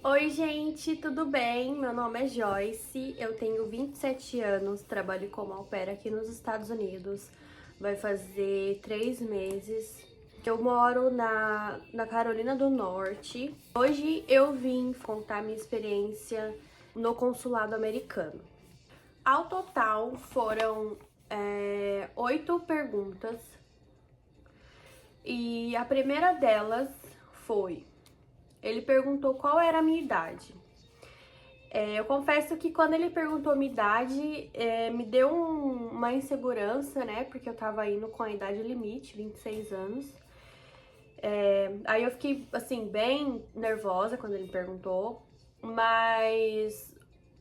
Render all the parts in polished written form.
Oi, gente, tudo bem? Meu nome é Joyce, eu tenho 27 anos, trabalho como au pair aqui nos Estados Unidos. Vai fazer 3 meses. Eu moro na Carolina do Norte. Hoje eu vim contar minha experiência no consulado americano. Ao total foram 8 perguntas e a primeira delas foi: ele perguntou qual era a minha idade. Eu confesso que quando ele perguntou minha idade, me deu uma insegurança, né? Porque eu tava indo com a idade limite, 26 anos. Aí eu fiquei, assim, bem nervosa quando ele perguntou. Mas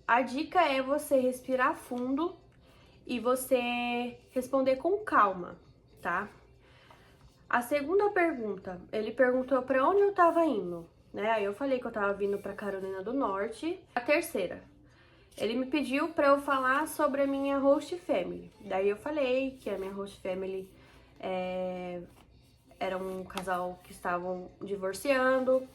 a dica é você respirar fundo e você responder com calma, tá? A segunda pergunta, ele perguntou pra onde eu tava indo, né? Aí eu falei que eu tava vindo pra Carolina do Norte. A terceira, ele me pediu pra eu falar sobre a minha host family. Daí eu falei que a minha host family era um casal que estavam divorciando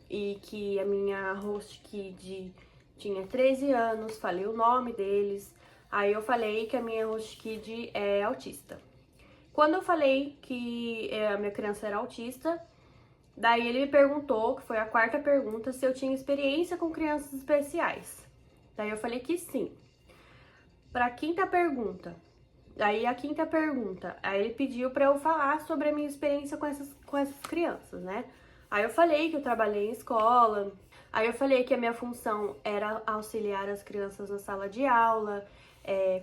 e que a minha host kid tinha 13 anos, falei o nome deles. Aí eu falei que a minha host kid é autista. Quando eu falei que a minha criança era autista, daí ele me perguntou, que foi a quarta pergunta, se eu tinha experiência com crianças especiais. Daí eu falei que sim. Para a quinta pergunta, aí ele pediu para eu falar sobre a minha experiência com essas crianças, né? Aí eu falei que eu trabalhei em escola, aí eu falei que a minha função era auxiliar as crianças na sala de aula,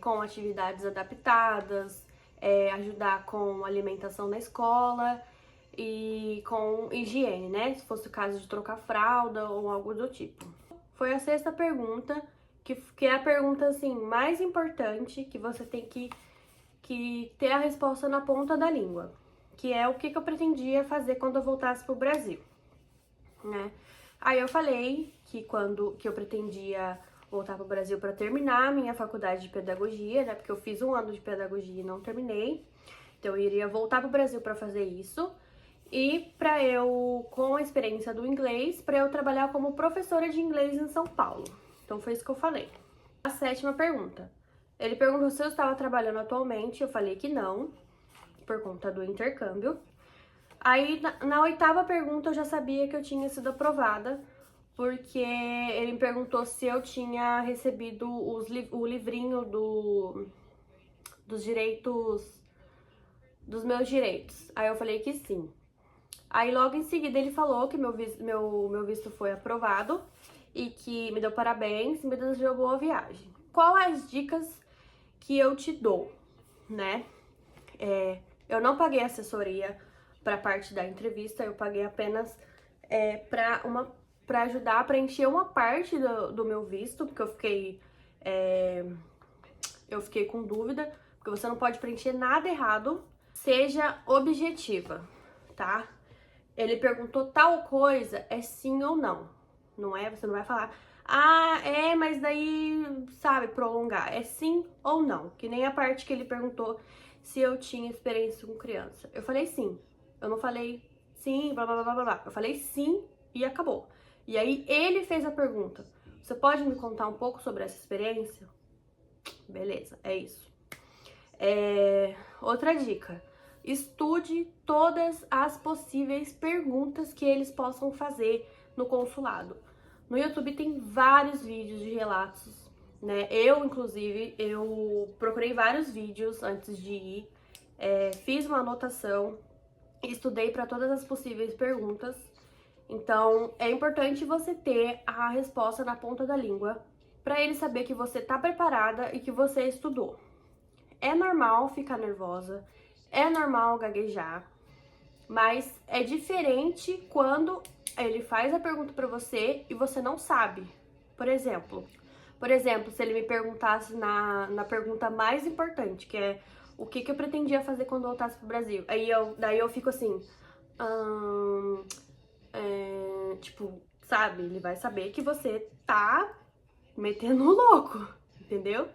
com atividades adaptadas, ajudar com alimentação na escola e com higiene, né? Se fosse o caso de trocar fralda ou algo do tipo. Foi a sexta pergunta, que é a pergunta assim mais importante, que você tem que ter a resposta na ponta da língua, que é o que eu pretendia fazer quando eu voltasse pro Brasil, né? Aí eu falei que eu pretendia voltar pro Brasil para terminar a minha faculdade de pedagogia, né? Porque eu fiz um ano de pedagogia e não terminei. Então eu iria voltar pro Brasil para fazer isso. E para eu, com a experiência do inglês, para eu trabalhar como professora de inglês em São Paulo. Então foi isso que eu falei. A sétima pergunta. Ele perguntou se eu estava trabalhando atualmente, eu falei que não, por conta do intercâmbio. Aí, na oitava pergunta, eu já sabia que eu tinha sido aprovada, porque ele me perguntou se eu tinha recebido o livrinho dos direitos, dos meus direitos. Aí eu falei que sim. Aí logo em seguida ele falou que meu visto foi aprovado e que me deu parabéns e me desejou boa viagem. Qual as dicas que eu te dou, né? Eu não paguei assessoria para parte da entrevista, eu paguei apenas para ajudar a preencher uma parte do meu visto, porque eu fiquei com dúvida, porque você não pode preencher nada errado. Seja objetiva, tá? Ele perguntou tal coisa, é sim ou não. Não é? Você não vai falar, mas daí, sabe, prolongar. É sim ou não. Que nem a parte que ele perguntou se eu tinha experiência com criança. Eu falei sim. Eu não falei sim, blá blá blá blá blá. Eu falei sim e acabou. E aí ele fez a pergunta: você pode me contar um pouco sobre essa experiência? Beleza, é isso. Outra dica: estude todas as possíveis perguntas que eles possam fazer no consulado. No YouTube tem vários vídeos de relatos, né? Inclusive, eu procurei vários vídeos antes de ir, fiz uma anotação, estudei para todas as possíveis perguntas. Então, é importante você ter a resposta na ponta da língua para ele saber que você tá preparada e que você estudou. É normal ficar nervosa, é normal gaguejar, mas é diferente quando ele faz a pergunta pra você e você não sabe. Por exemplo, se ele me perguntasse na pergunta mais importante, que é o que eu pretendia fazer quando voltasse pro Brasil. Daí eu fico assim, tipo, sabe? Ele vai saber que você tá metendo o louco, entendeu?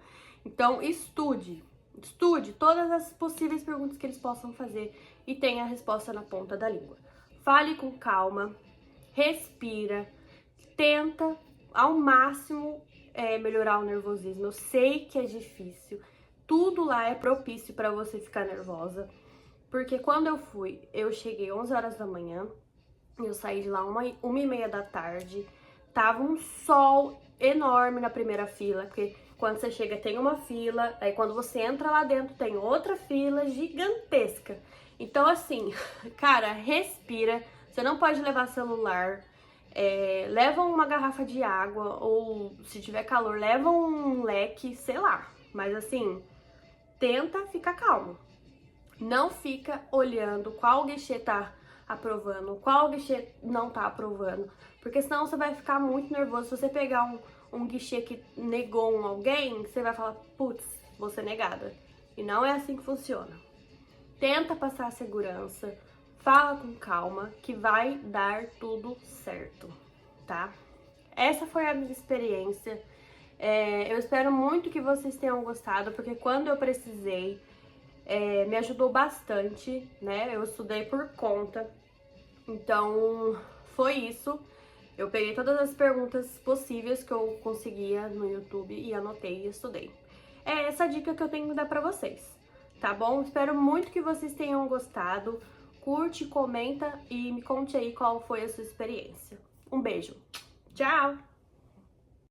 Então, estude todas as possíveis perguntas que eles possam fazer e tenha a resposta na ponta da língua. Fale com calma, respira, tenta ao máximo melhorar o nervosismo. Eu sei que é difícil, tudo lá é propício para você ficar nervosa, porque quando eu cheguei 11 horas da manhã, eu saí de lá 1h30 da tarde, tava um sol enorme na primeira fila, porque quando você chega tem uma fila, aí quando você entra lá dentro tem outra fila gigantesca. Então assim, cara, respira, você não pode levar celular, leva uma garrafa de água, ou se tiver calor, leva um leque, sei lá, mas assim, tenta ficar calmo. Não fica olhando qual guichê tá aprovando, qual guichê não tá aprovando, porque senão você vai ficar muito nervoso. Se você pegar um guichê que negou alguém, você vai falar, putz, vou ser negada. E não é assim que funciona. Tenta passar a segurança, fala com calma, que vai dar tudo certo, tá? Essa foi a minha experiência. Eu espero muito que vocês tenham gostado, porque quando eu precisei, me ajudou bastante, né? Eu estudei por conta, então foi isso. Eu peguei todas as perguntas possíveis que eu conseguia no YouTube e anotei e estudei. É essa dica que eu tenho que dar pra vocês, tá bom? Espero muito que vocês tenham gostado. Curte, comenta e me conte aí qual foi a sua experiência. Um beijo. Tchau!